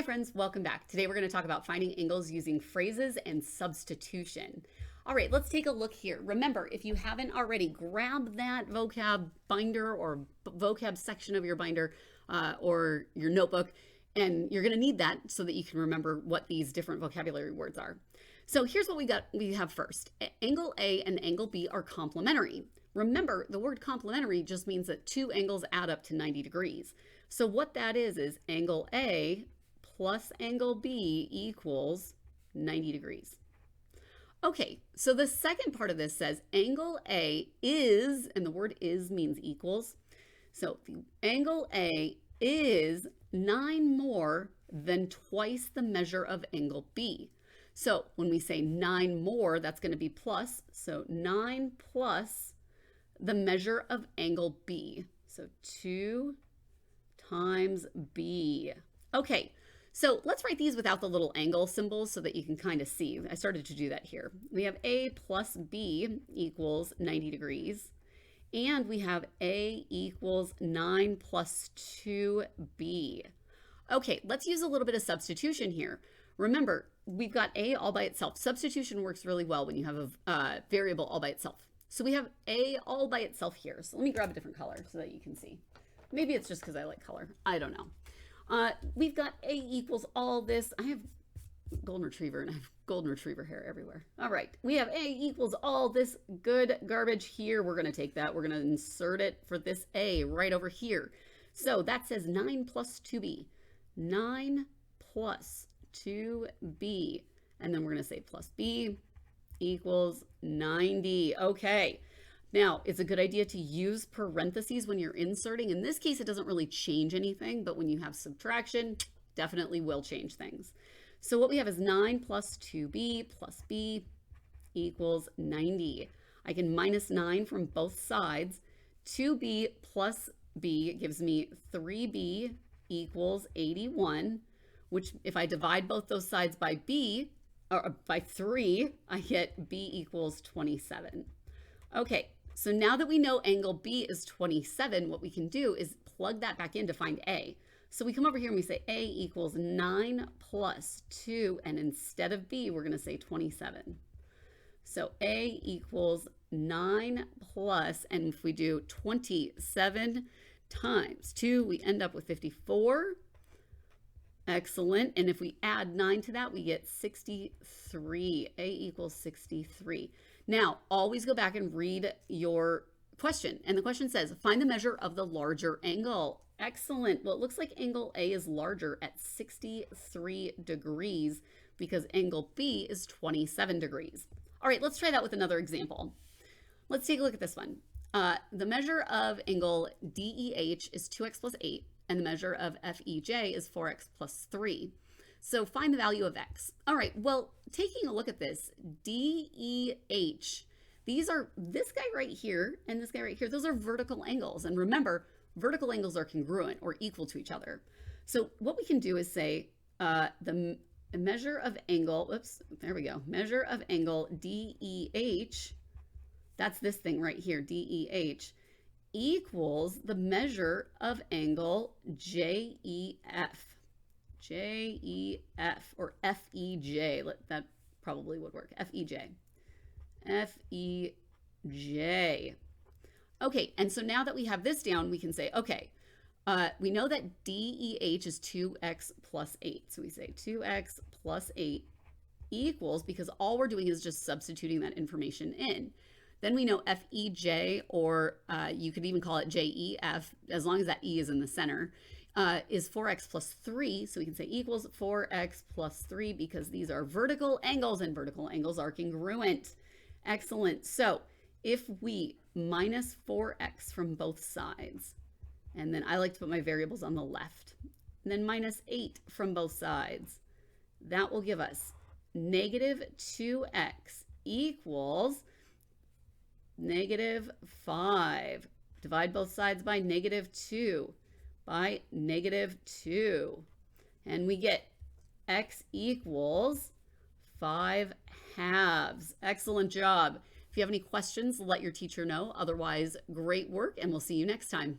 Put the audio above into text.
Hi friends, welcome back. Today we're going to talk about finding angles using phrases and substitution. All right, let's take a look here. Remember, if you haven't already, grab that vocab binder or vocab section of your binder or your notebook, and you're going to need that so that you can remember what these different vocabulary words are. So here's what we have first. Angle A and angle B are complementary. Remember, the word complementary just means that two angles add up to 90 degrees. So what that is angle A plus angle B equals 90 degrees. Okay, so the second part of this says angle A is, and the word is means equals. So the angle A is 9 more than twice the measure of angle B. So when we say 9 more, that's going to be plus. So 9 plus the measure of angle B. So 2 times B. Okay, so let's write these without the little angle symbols so that you can kind of see. I started to do that here. We have A plus B equals 90 degrees. And we have A equals 9 plus 2B. Okay, let's use a little bit of substitution here. Remember, we've got A all by itself. Substitution works really well when you have a variable all by itself. So we have A all by itself here. So let me grab a different color so that you can see. Maybe it's just because I like color. I don't know. We've got A equals all this. I have golden retriever and I have golden retriever hair everywhere. All right, we have A equals all this good garbage here. We're going to take that. We're going to insert it for this A right over here. So that says 9 plus 2B. 9 plus 2B. And then we're going to say plus B equals 90. Okay. Now, it's a good idea to use parentheses when you're inserting. In this case, it doesn't really change anything, but when you have subtraction, definitely will change things. So what we have is 9 plus 2B plus B equals 90. I can minus 9 from both sides. 2B plus B gives me 3B equals 81, which if I divide both those sides by B, or by 3, I get B equals 27. Okay, so now that we know angle B is 27, what we can do is plug that back in to find A. So we come over here and we say A equals 9 plus 2, and instead of B, we're going to say 27. So A equals 9 plus, and if we do 27 times 2, we end up with 54. Excellent. And if we add 9 to that, we get 63. A equals 63. Now, always go back and read your question. And the question says, find the measure of the larger angle. Excellent. Well, it looks like angle A is larger at 63 degrees because angle B is 27 degrees. All right, let's try that with another example. Let's take a look at this one. The measure of angle DEH is 2x plus 8, and the measure of FEJ is 4x plus 3. So find the value of x. All right, well, taking a look at this, DEH, these are this guy right here and this guy right here. Those are vertical angles. And remember, vertical angles are congruent or equal to each other. So what we can do is say the measure of angle, oops, there we go, measure of angle DEH, that's this thing right here, DEH, equals the measure of angle JEF. JEF or FEJ. That probably would work. FEJ. FEJ. Okay, and so now that we have this down, we can say, okay, we know that DEH is 2x plus 8. So we say 2x plus 8 equals, because all we're doing is just substituting that information in. Then we know FEJ, or you could even call it JEF, as long as that E is in the center, is 4x plus 3. So we can say equals 4x plus 3 because these are vertical angles and vertical angles are congruent. Excellent. So if we minus 4x from both sides, and then I like to put my variables on the left, and then minus 8 from both sides, that will give us negative 2x equals negative 5. Divide both sides by negative 2 by negative 2. And we get x equals 5 halves. Excellent job. If you have any questions, let your teacher know. Otherwise, great work, and we'll see you next time.